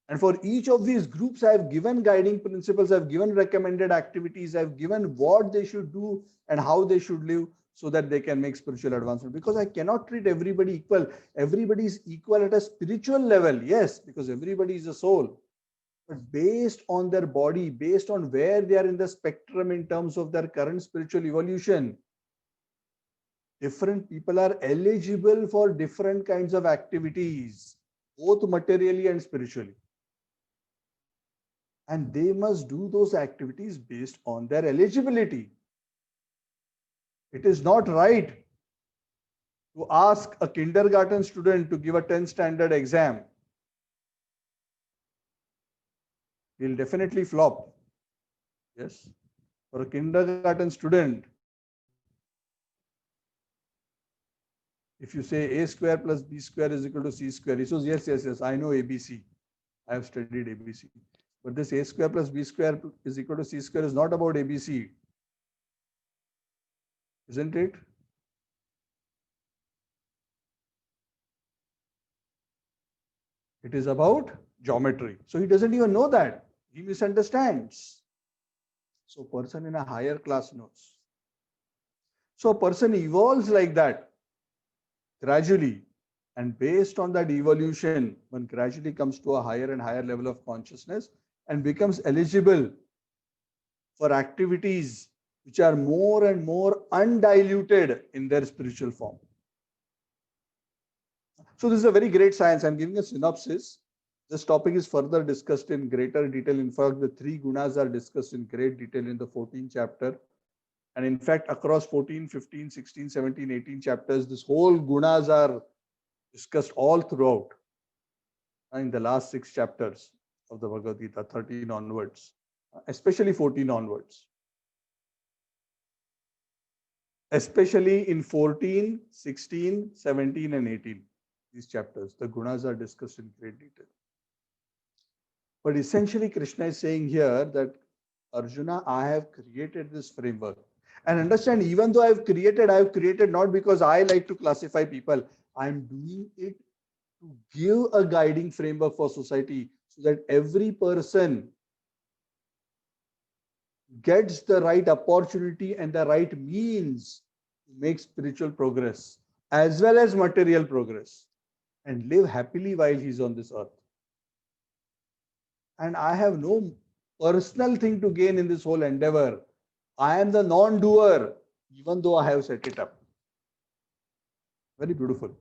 S1: And for each of these groups, I have given guiding principles, I've given recommended activities, I've given what they should do and how they should live so that they can make spiritual advancement. Because I cannot treat everybody equal. Everybody is equal at a spiritual level, yes, because everybody is a soul. But based on their body, based on where they are in the spectrum in terms of their current spiritual evolution, different people are eligible for different kinds of activities, both materially and spiritually. And they must do those activities based on their eligibility. It is not right to ask a kindergarten student to give a 10th standard exam. He'll definitely flop. Yes. For a kindergarten student, if you say a square plus b square is equal to c square, he says, yes, yes, yes, I know ABC. I have studied ABC. But this a square plus b square is equal to c square is not about ABC. Isn't it? It is about geometry. So he doesn't even know that. He misunderstands. So person in a higher class knows. So a person evolves like that gradually. And based on that evolution, one gradually comes to a higher and higher level of consciousness and becomes eligible for activities which are more and more undiluted in their spiritual form. So this is a very great science. I'm giving a synopsis. This topic is further discussed in greater detail. In fact, the three gunas are discussed in great detail in the 14th chapter. And in fact, across 14, 15, 16, 17, 18 chapters, this whole gunas are discussed all throughout in the last 6 chapters of the Bhagavad Gita, 13 onwards, especially 14 onwards. Especially in 14, 16, 17, and 18. These chapters, the gunas are discussed in great detail. But essentially, Krishna is saying here that Arjuna, I have created this framework. And understand, even though I have created not because I like to classify people. I am doing it to give a guiding framework for society so that every person gets the right opportunity and the right means to make spiritual progress as well as material progress and live happily while he's on this earth. And I have no personal thing to gain in this whole endeavor. I am the non-doer, even though I have set it up. Very beautiful.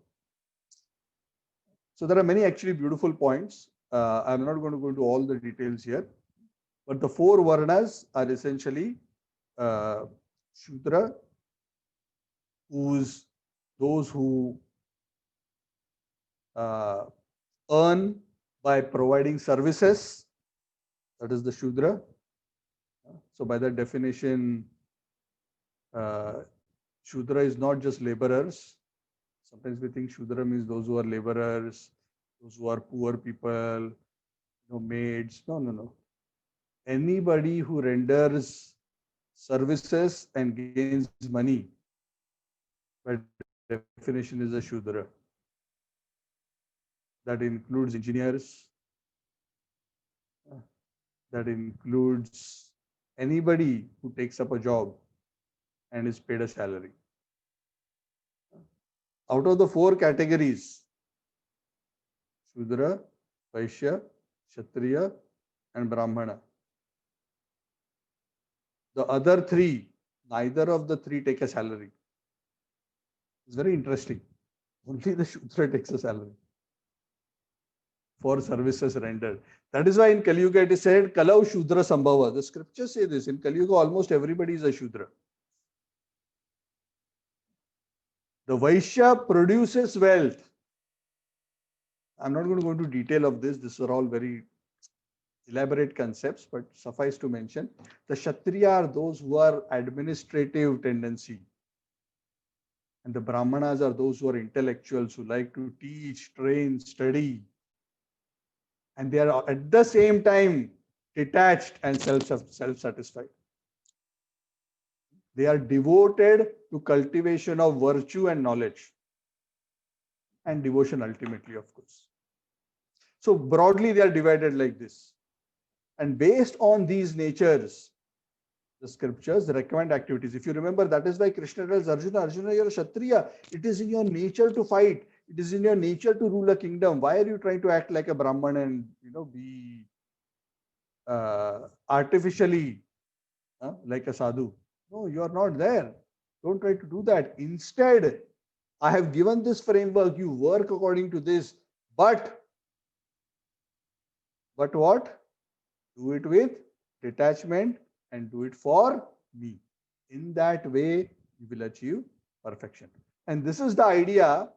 S1: So there are many actually beautiful points. I'm not going to go into all the details here, but the 4 varnas are essentially Shudra, who's those who earn by providing services. That is the Shudra. So by that definition, Shudra is not just laborers. Sometimes we think Shudra means those who are laborers, those who are poor people, maids. No, no, no. Anybody who renders services and gains money, by definition, is a Shudra. That includes engineers, that includes anybody who takes up a job and is paid a salary. Out of the four categories, Shudra, Vaishya, Kshatriya, and Brahmana, the other three, neither of the three take a salary. It's very interesting. Only the Shudra takes a salary for services rendered. That is why in Kali Yuga it is said, Kalau Shudra Sambhava. The scriptures say this. In Kali Yuga, almost everybody is a Shudra. The Vaishya produces wealth. I'm not going to go into detail of this. These are all very elaborate concepts, but suffice to mention, the Kshatriya are those who are administrative tendency. And the Brahmanas are those who are intellectuals, who like to teach, train, study. And they are at the same time detached and self-satisfied. They are devoted to cultivation of virtue and knowledge. And devotion ultimately, of course. So broadly, they are divided like this. And based on these natures, the scriptures recommend activities. If you remember, that is why Krishna tells Arjuna, Arjuna, you're a Kshatriya. It is in your nature to fight. It is in your nature to rule a kingdom. Why are you trying to act like a Brahman and be artificially like a sadhu? No, you are not there. Don't try to do that. Instead, I have given this framework. You work according to this. But what? Do it with detachment and do it for me. In that way, you will achieve perfection. And this is the idea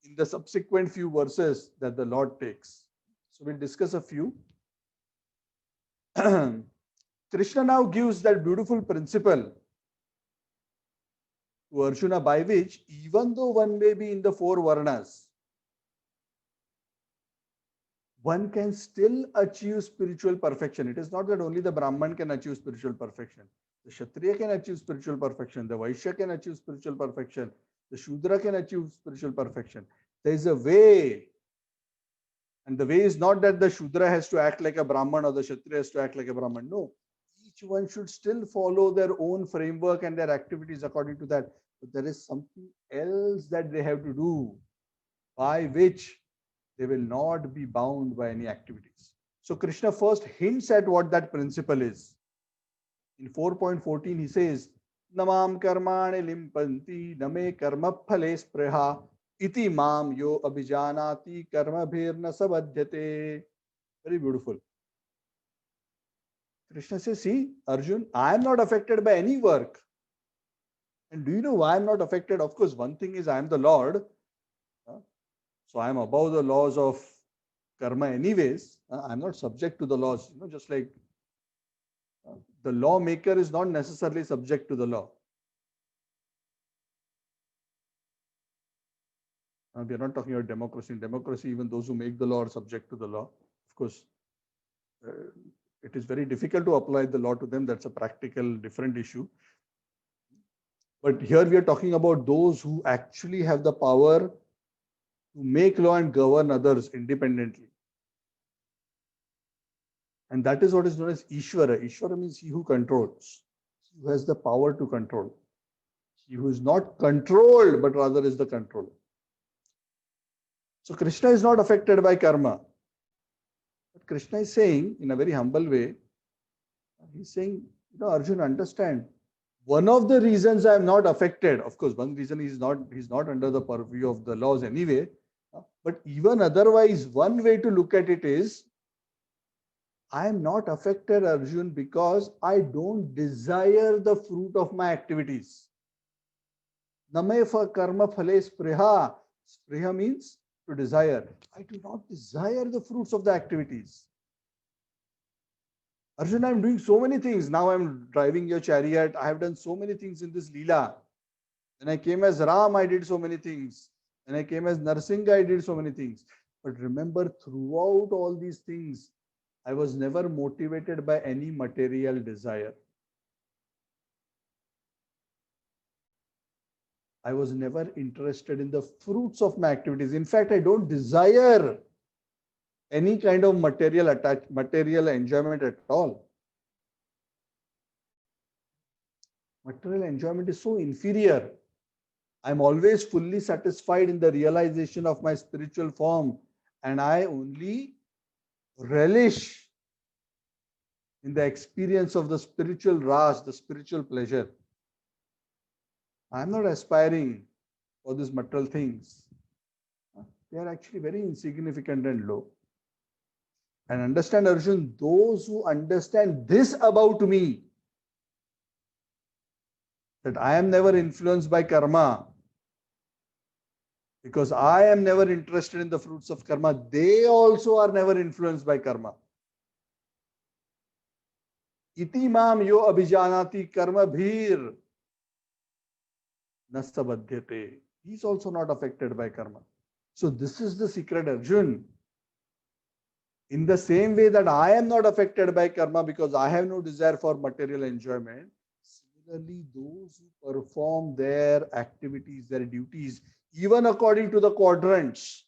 S1: in the subsequent few verses that the Lord takes. So we'll discuss a few. Krishna now gives that beautiful principle to Arjuna, by which even though one may be in the four varnas, one can still achieve spiritual perfection. It is not that only the Brahman can achieve spiritual perfection. The Kshatriya can achieve spiritual perfection. The Vaishya can achieve spiritual perfection. The Shudra can achieve spiritual perfection. There is a way. And the way is not that the Shudra has to act like a Brahman or the Kshatriya has to act like a Brahman. No. Each one should still follow their own framework and their activities according to that. But there is something else that they have to do, by which they will not be bound by any activities. So Krishna first hints at what that principle is. In 4.14, he says, Namam karmani limpanti name karma phale spreha iti mam yo abhijanati karma bhirna sabadhyate. Very beautiful. Krishna says, see, Arjun, I am not affected by any work. And do you know why I am not affected? Of course, one thing is I am the Lord. So I am above the laws of karma anyways. I am not subject to the laws. Just like the lawmaker is not necessarily subject to the law. We are not talking about democracy. In democracy, even those who make the law are subject to the law. Of course, it is very difficult to apply the law to them. That's a practical, different issue. But here we are talking about those who actually have the power to make law and govern others independently. And that is what is known as Ishvara. Ishvara means he who controls, he who has the power to control. He who is not controlled, but rather is the controller. So Krishna is not affected by karma. But Krishna is saying in a very humble way, he's saying, Arjuna, understand. One of the reasons I am not affected, of course, one reason he's not under the purview of the laws anyway. But even otherwise, one way to look at it is, I am not affected, Arjun, because I don't desire the fruit of my activities. Namefa karma phale spriha. Spriha means to desire. I do not desire the fruits of the activities. Arjun, I am doing so many things. Now I am driving your chariot. I have done so many things in this Leela. When I came as Ram, I did so many things. When I came as Narsingha, I did so many things. But remember, throughout all these things, I was never motivated by any material desire. I was never interested in the fruits of my activities. In fact, I don't desire any kind of material enjoyment at all. Material enjoyment is so inferior. I'm always fully satisfied in the realization of my spiritual form, and I only relish in the experience of the spiritual ras, the spiritual pleasure. I'm not aspiring for these material things. They are actually very insignificant and low. And understand, Arjun, those who understand this about me, that I am never influenced by karma, because I am never interested in the fruits of karma, they also are never influenced by karma. Iti mam yo abhijanati karma bhir nasabadhyate. He is also not affected by karma. So this is the secret, Arjun. In the same way that I am not affected by karma because I have no desire for material enjoyment, similarly, those who perform their activities, their duties, even according to the quadrants,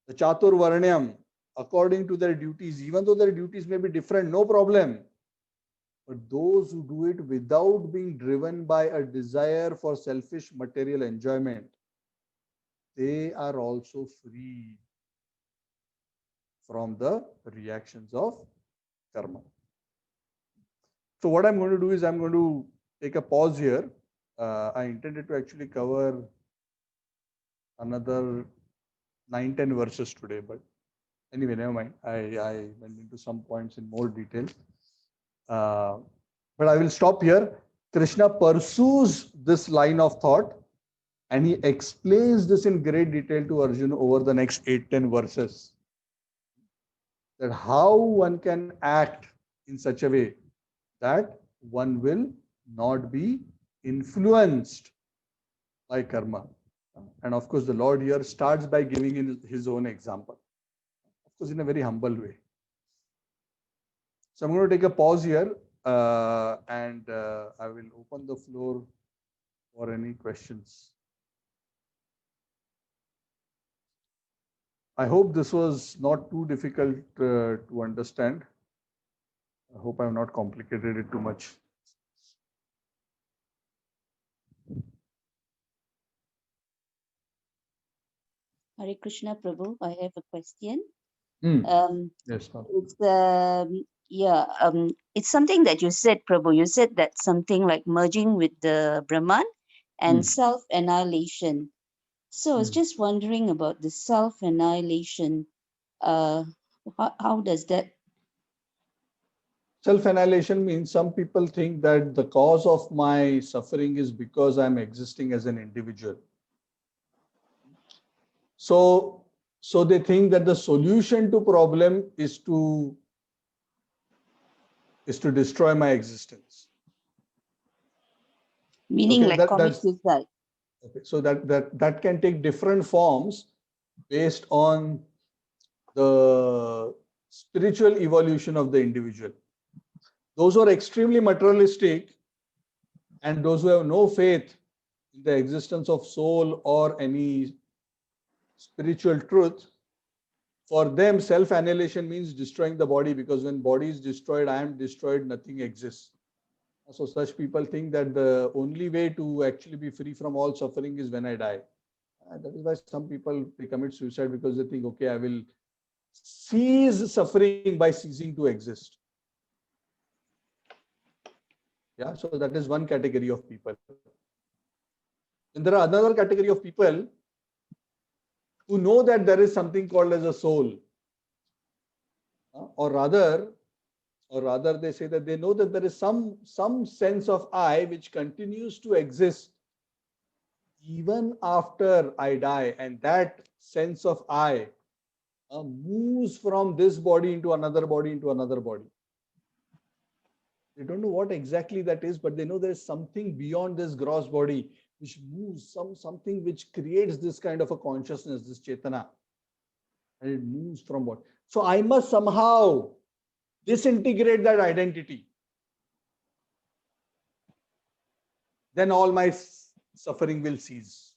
S1: the Chatur Varnyam, according to their duties, even though their duties may be different, no problem. But those who do it without being driven by a desire for selfish material enjoyment, they are also free from the reactions of karma. So what I'm going to do is I'm going to take a pause here. I intended to actually cover another 9-10 verses today, but anyway, never mind. I went into some points in more detail. But I will stop here. Krishna pursues this line of thought and he explains this in great detail to Arjuna over the next 8-10 verses. That how one can act in such a way that one will not be influenced by karma. And of course, the Lord here starts by giving his own example, of course, in a very humble way. So I'm going to take a pause here and I will open the floor for any questions. I hope this was not too difficult to understand. I hope I have not complicated it too much.
S2: Hare Krishna Prabhu, I have a question.
S1: Yes, ma'am.
S2: It's something that you said, Prabhu. You said that something like merging with the Brahman and self-annihilation. So I was just wondering about the self-annihilation. How does that?
S1: Self-annihilation means some people think that the cause of my suffering is because I'm existing as an individual. So they think that the solution to problem is to destroy my existence.
S2: Meaning
S1: Okay,
S2: like commit suicide.
S1: Okay, so that can take different forms based on the spiritual evolution of the individual. Those who are extremely materialistic and those who have no faith in the existence of soul or any spiritual truth, for them self-annihilation means destroying the body, because when body is destroyed, I am destroyed, nothing exists. So such people think that the only way to actually be free from all suffering is when I die. That is why some people, they commit suicide, because they think, okay, I will cease suffering by ceasing to exist. Yeah, so that is one category of people. And there are another category of people who know that there is something called as a soul, or rather they say that they know that there is some sense of I which continues to exist even after I die, and that sense of I moves from this body into another body into another body. They don't know what exactly that is, but they know there is something beyond this gross body which moves, something which creates this kind of a consciousness, this chetana, and it moves from what? So I must somehow disintegrate that identity. Then all my suffering will cease.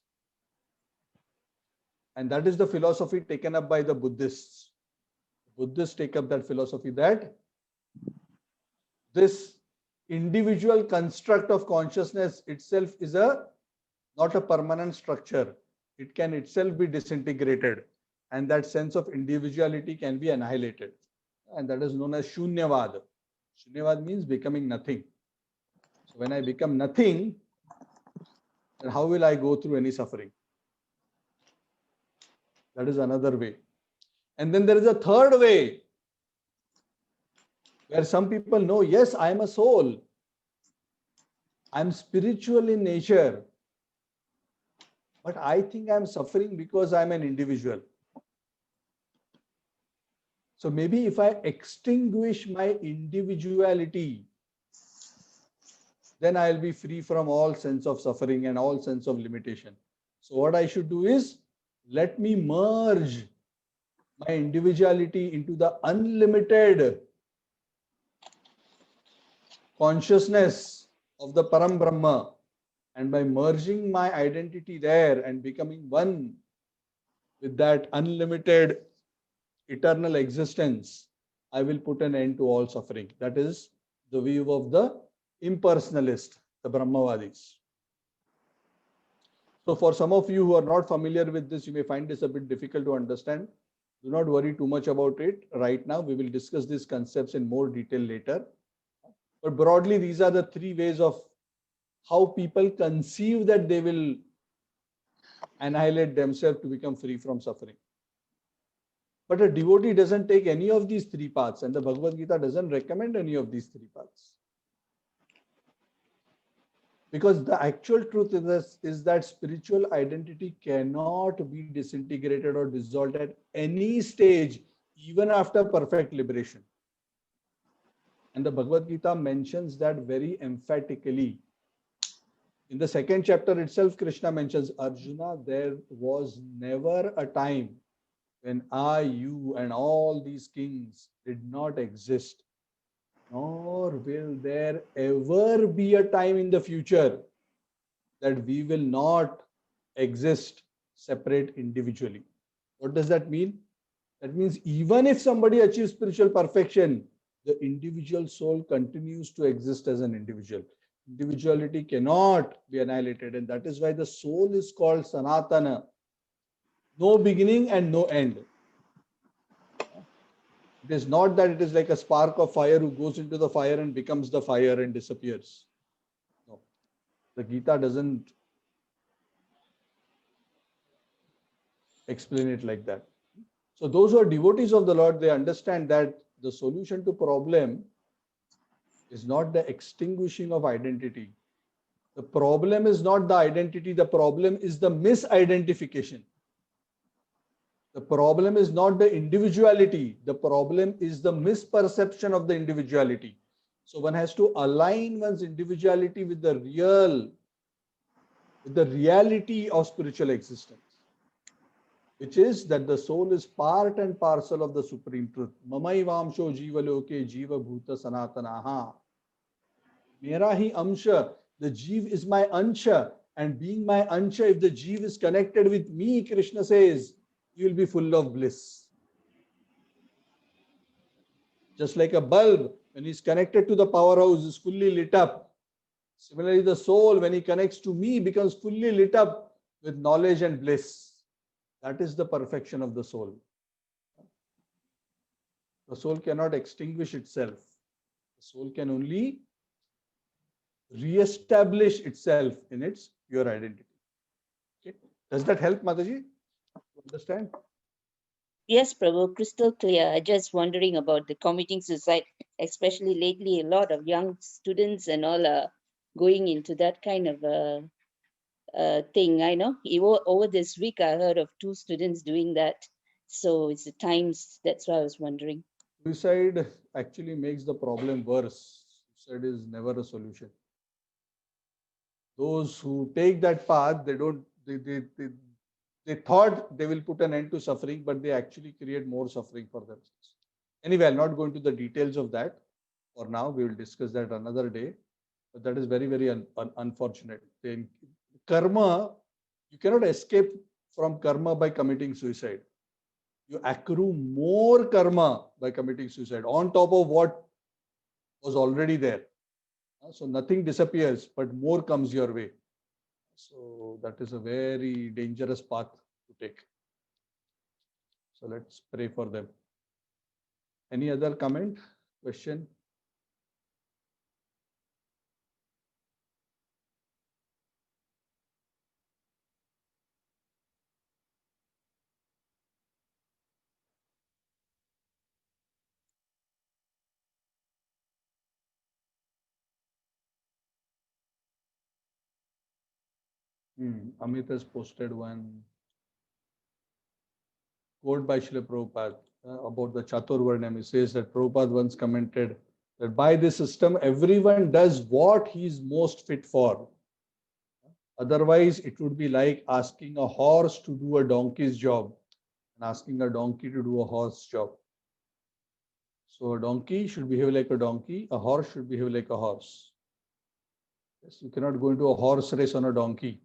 S1: And that is the philosophy taken up by the Buddhists. Buddhists take up that philosophy that this individual construct of consciousness itself is not a permanent structure. It can itself be disintegrated, and that sense of individuality can be annihilated. And that is known as Shunyavad. Shunyavad means becoming nothing. So when I become nothing, then how will I go through any suffering? That is another way. And then there is a third way, where some people know, yes, I am a soul. I'm spiritual in nature. But I think I'm suffering because I'm an individual. So maybe if I extinguish my individuality, then I'll be free from all sense of suffering and all sense of limitation. So what I should do is, let me merge my individuality into the unlimited consciousness of the Param Brahma. And by merging my identity there and becoming one with that unlimited eternal existence, I will put an end to all suffering. That is the view of the impersonalist, the Brahmavadis. So for some of you who are not familiar with this, you may find this a bit difficult to understand. Do not worry too much about it right now. We will discuss these concepts in more detail later. But broadly, these are the three ways of how people conceive that they will annihilate themselves to become free from suffering. But a devotee doesn't take any of these three paths, and the Bhagavad Gita doesn't recommend any of these three paths. Because the actual truth is that spiritual identity cannot be disintegrated or dissolved at any stage, even after perfect liberation. And the Bhagavad Gita mentions that very emphatically. In the second chapter itself, Krishna mentions, Arjuna, there was never a time when I, you, and all these kings did not exist, nor will there ever be a time in the future that we will not exist separate individually. What does that mean? That means even if somebody achieves spiritual perfection, the individual soul continues to exist as an individual. Individuality cannot be annihilated, and that is why the soul is called Sanatana. No beginning and no end. It is not that it is like a spark of fire who goes into the fire and becomes the fire and disappears. No. The Gita doesn't explain it like that. So those who are devotees of the Lord, they understand that the solution to problem is not the extinguishing of identity. The problem is not the identity. The problem is the misidentification. The problem is not the individuality. The problem is the misperception of the individuality. So one has to align one's individuality with the reality of spiritual existence, which is that the soul is part and parcel of the supreme truth. Mamaivamsho jiva loke jiva bhuta sanatanaha. Mera hi amsha. The jiv is my ansha, and being my ansha, if the jiv is connected with me, Krishna says, you will be full of bliss. Just like a bulb, when he's connected to the powerhouse, is fully lit up. Similarly, the soul, when he connects to me, becomes fully lit up with knowledge and bliss. That is the perfection of the soul. The soul cannot extinguish itself. The soul can only re-establish itself in its pure identity. Okay. Does that help, Mataji? Understand?
S2: Yes, Prabhu, crystal clear. I just wondering about the committing suicide, especially lately. A lot of young students and all are going into that kind of thing. I know over this week I heard of 2 students doing that. So it's the times. That's why I was wondering.
S1: Suicide actually makes the problem worse. Suicide is never a solution. Those who take that path, they thought they will put an end to suffering, but they actually create more suffering for themselves. Anyway, I'll not go into the details of that. For now, we will discuss that another day. But that is very, very unfortunate. Then karma, you cannot escape from karma by committing suicide. You accrue more karma by committing suicide on top of what was already there. So nothing disappears, but more comes your way. So that is a very dangerous path to take. So let's pray for them. Any other comment, question? Amit has posted one quote by Srila Prabhupada about the Chaturvarnyam. He says that Prabhupada once commented that by this system, everyone does what he is most fit for. Otherwise, it would be like asking a horse to do a donkey's job and asking a donkey to do a horse job. So a donkey should behave like a donkey, a horse should behave like a horse. Yes, you cannot go into a horse race on a donkey.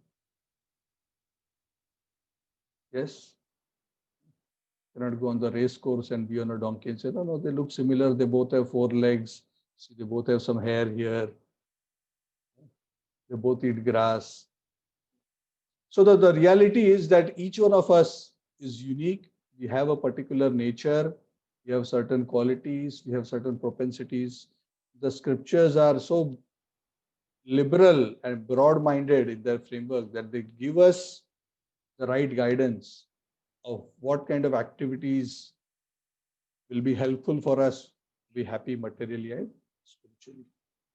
S1: Yes, you cannot go on the race course and be on a donkey and say, no, no, they look similar. They both have 4 legs. See, they both have some hair here. They both eat grass. So the reality is that each one of us is unique. We have a particular nature. We have certain qualities. We have certain propensities. The scriptures are so liberal and broad-minded in their framework that they give us the right guidance of what kind of activities will be helpful for us to be happy materially and spiritually.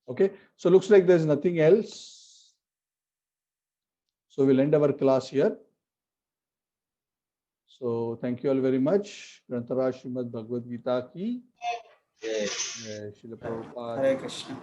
S1: Okay, so looks like there's nothing else. So we'll end our class here. So thank you all very much. Grantara Srimad Bhagavad Gita ki.
S3: Jai.
S1: Srila Prabhupada.
S3: Hare Krishna.